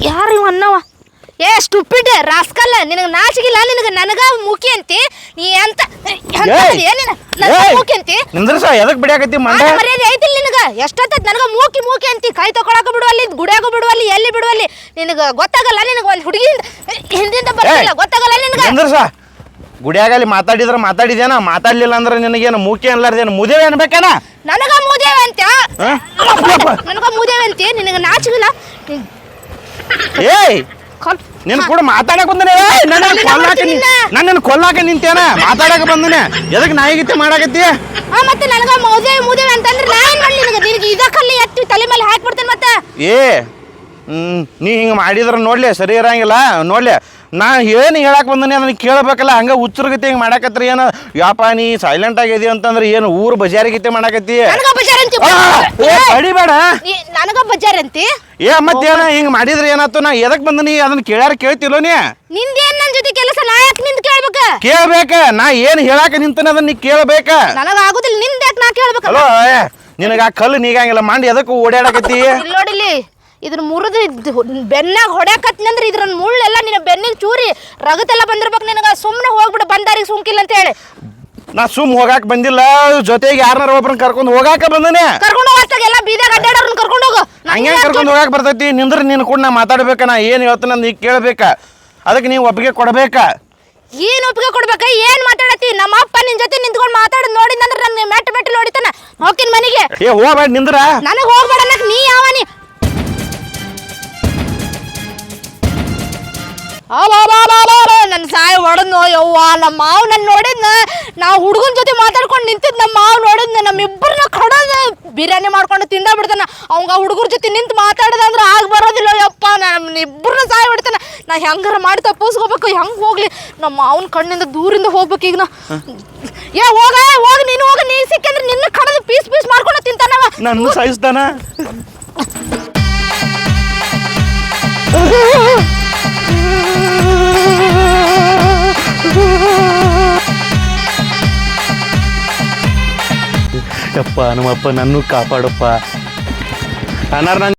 ಯಾರು ಇವ ಅನ್ನವ ಏ ಸ್ಟುಪಿಡ್ ರಾಸ್ಕಲ್ಲ ನಿನಗೆ ನಾಚಿಗಿಲ್ಲ ನಿನಗೆ ನನಗ ಮೂಕಿ ಅಂತಿ ನೀ ಅಂತ ಮೂಕಿ ಅಂತಿ ಎದಕ್ ಬಿಡಿಯಾಕತ್ತಿ ಮರ್ಯಾದೆ ಐತಿಲ್ಲ ನಿನಗ ಎಷ್ಟೊತ್ತದ ನನಗ ಮೂಕಿ ಮೂಕಿ ಅಂತಿ ಕೈ ತಕೊಳಕ ಬಿಡುವಲ್ಲಿ ಗುಡಿಯಾಗ ಬಿಡುವಲ್ಲಿ ಎಲ್ಲಿ ಬಿಡುವಲ್ಲಿ ನಿನಗ ಗೊತ್ತಾಗಲ್ಲ ನಿನಗ ಒಂದು ಹುಡುಗಿ ಹಿಂದಿಂದ ಬರ್ತಿಲ್ಲ ಗೊತ್ತಾಗಲ್ಲ ನಿನಗ ಗುಡಿಯಾಗಲ್ಲಿ ಮಾತಾಡಿದ್ರ ಮಾತಾಡಿದೇನ ಮಾತಾಡ್ಲಿಲ್ಲ ಅಂದ್ರೆ ನಿನಗೇನು ಮೂಕಿ ಅನ್ಲಾರ್ದೇನು ಮುದೇವೆ ಅನ್ಬೇಕೇನ ನನಗ ಮುದೇವೆ ಅಂತ ನನಗ ಮುದೇವೆ ಅಂತಿ ನಿನಗ ನಾಚಿಗಿಲ್ಲ ಏಯ್ ನಿನ್ ಕೂಡ ಮಾತಾಡಕ್ ಬಂದನೆ ನನ್ನ ಕೊಲ್ಲಾಕ ನಿಂತೇನ ಮಾತಾಡಕ ಬಂದನೆ ಎದಕ್ ನಾಯಿಗಿತ್ತೆ ಮಾಡಾಕತ್ತಿ ಮತ್ತೆ ನನಗ ಮುದೇವೆ ಅಂತಂದ್ರೆ ನಾ ಏನ್ ಮಾಡ್ಲಿ ನಿನಗೆ ಇದಕ್ಕಲ್ಲಿ ಎತ್ತಿ ತಲೆ ಮೇಲೆ ಹಾಕ್ಬಿಡ್ತೇನೆ ಮತ್ತೆ ನೀ ಹಿಂಗೆ ಮಾಡಿದ್ರೆ ನೋಡ್ಲಿ ಸರಿ ಇರಂಗಿಲ್ಲ ನೋಡ್ಲಿ ನಾ ಏನು ಹೇಳಕ್ ಬಂದನಿ ಅದನ್ನ ಕೇಳಬೇಕಲ್ಲ ಹಂಗ ಹುಚ್ಚರ್ಗತಿ ಹಿಂಗೆ ಮಾಡಾಕತ್ರಿ ಏನು ಯಾಪ ನೀ ಸೈಲೆಂಟ್ ಆಗಿದಿ ಅಂತಂದ್ರೆ ಏನು ಊರು ಬಜಾರಿಗತಿ ಮಾಡಾಕತ್ತಿ ಅಡಿಬೇಡ ನನಗ ಬಜಾರ್ ಅಂತಿ ಮತ್ತೇನ ಹಿಂಗ್ ಮಾಡಿದ್ರೆ ಏನಾಯ್ತು ನಾ ಎದಕ್ ಬಂದನಿ ಅದನ್ನ ಕೇಳ್ಯಾರ ಕೇಳ್ತಿಲ್ಲೋ ನೀ ನಿಂದೇನ್ ನನ್ನ ಜೊತೆ ಕೆಲಸ ನಾ ಯಾಕೆ ನಿಂದ ಕೇಳ್ಬೇಕ ನಾ ಏನ್ ಹೇಳಾಕ ನಿಂತನ ಅದನ್ನ ನೀ ಕೇಳ್ಬೇಕ ನನಗ ಆಗುದಿಲ್ಲ ನಿಂದ ಯಾಕೆ ನಾ ಕೇಳ್ಬೇಕ ಹಲೋ ನಿನಗ ಆ ಕಲ್ಲು ನೀಗಂಗಿಲ್ಲ ಮಂಡಿ ಎದಕ್ಕೆ ಓಡಾಡಕತ್ತಿ ನೋಡಿಲಿ ಇದ್ರ ಮುರಿದು ಬೆನ್ನಾಗ ಹೊಡ್ಯಾಕತ್ನಂದ್ರೆ ಇದ್ರ ಮುಳ್ಳೆಲ್ಲ ನಿನ್ನ ಬೆನ್ನಿಗೆ ಚೂರಿ ರಗತೆಲ್ಲ ಬಂದಿರ್ಬೇಕು ನಿನಗ ಸುಮ್ಮನೆ ಹೋಗ್ಬಿಡು ಬಂದಾರಿಗೆ ಸುಮ್ಕಿಲ್ಲ ಅಂತ ಹೇಳಿ ನಾ ಸುಮ್ ಹೋಗಾಕ ಬಂದಿಲ್ಲ ಜೊತೆಗೆ ಯಾರನ್ನಾರ ಒಬ್ರನ್ನ ಕರ್ಕೊಂಡು ಹೋಗಾಕ ಬಂದನೆ ಕರ್ಕೊಂಡು ಹೋಗ್ತಾಗ ಎಲ್ಲ ಬೀದಾಗ ಅಡ್ಡಾಡೋರ್ನ ಕರ್ಕೊಂಡು ಹೋಗು ಹಂಗೆ ಕರ್ಕೊಂಡು ಹೋಗಾಕ ಬರ್ತೈತಿ ನಿಂದ್ರ ನೀನು ಕೂಡ ನಾ ಮಾತಾಡ್ಬೇಕ ನಾ ಏನು ಹೇಳ್ತಾನ ನೀ ಕೇಳ್ಬೇಕ ಅದಕ್ಕೆ ನೀವು ಒಪ್ಪಿಗೆ ಕೊಡ್ಬೇಕ ಏನು ಒಪ್ಪಿಗೆ ಕೊಡ್ಬೇಕ ಏನ್ ಮಾತಾಡತ್ತಿ ನಮ್ಮ ಅಪ್ಪ ನಿನ್ ಜೊತೆ ನಿಂತ್ಕೊಂಡು ಮಾತಾಡೋದು ನೋಡಿದಂದ್ರೆ ನನ್ನ ಮೆಟ್ಟ ನೋಡಿತಾನ ಹೋಗ್ತೀನಿ ಮನೆಗೆ ಹೋಗ್ಬೇಡ ನಿಂದ್ರ ನನಗೆ ಹೋಗ್ಬೇಡ ಅನ್ನಕ್ ನೀ ಯಾವನಿ ನನ್ನ ಸಾಯಿ ಹೊಡೆದ್ನು ಯವ್ವ ನಮ್ಮ ಮಾವು ನನ್ನ ನೋಡಿದ್ನ ನಾ ಹುಡುಗನ ಜೊತೆ ಮಾತಾಡ್ಕೊಂಡು ನಿಂತಿದ್ ನಮ್ಮ ಮಾವು ನೋಡಿದ್ನ ನಮ್ಮಿಬ್ಬರನ್ನ ಕಡೋದು ಬಿರಿಯಾನಿ ಮಾಡ್ಕೊಂಡು ತಿಂದ ಬಿಡ್ತಾನ ಅವಂಗ ಹುಡುಗರ ಜೊತೆ ನಿಂತು ಮಾತಾಡೋದಂದ್ರೆ ಆಗ ಬರೋದಿಲ್ಲ ಯಪ್ಪ ನಮ್ಮಿಬ್ಬರನ್ನ ಸಾಯಿ ಬಿಡ್ತಾನ ನಾ ಹೆಂಗಾರ ಮಾಡಿ ತಪ್ಪಿಸ್ಕೋಬೇಕು ಹೆಂಗೆ ಹೋಗ್ಲಿ ನಮ್ಮ ಮಾವನ ಕಣ್ಣಿಂದ ದೂರಿಂದ ಹೋಗ್ಬೇಕು ಈಗ ನಾ ಹೋಗಿ ನೀನು ಹೋಗಿ ನೀ ಸಿಕ್ಕಂದ್ರೆ ನಿನ್ನ ಕಡದು ಪೀಸ್ ಮಾಡ್ಕೊಂಡು ತಿಂತಾನವ ನನ್ನ ಸಾಯಿಸ್ತಾನ ಯಪ್ಪ ನಮ್ಮಪ್ಪ ನನ್ನೂ ಕಾಪಾಡಪ್ಪ ಅನಾರ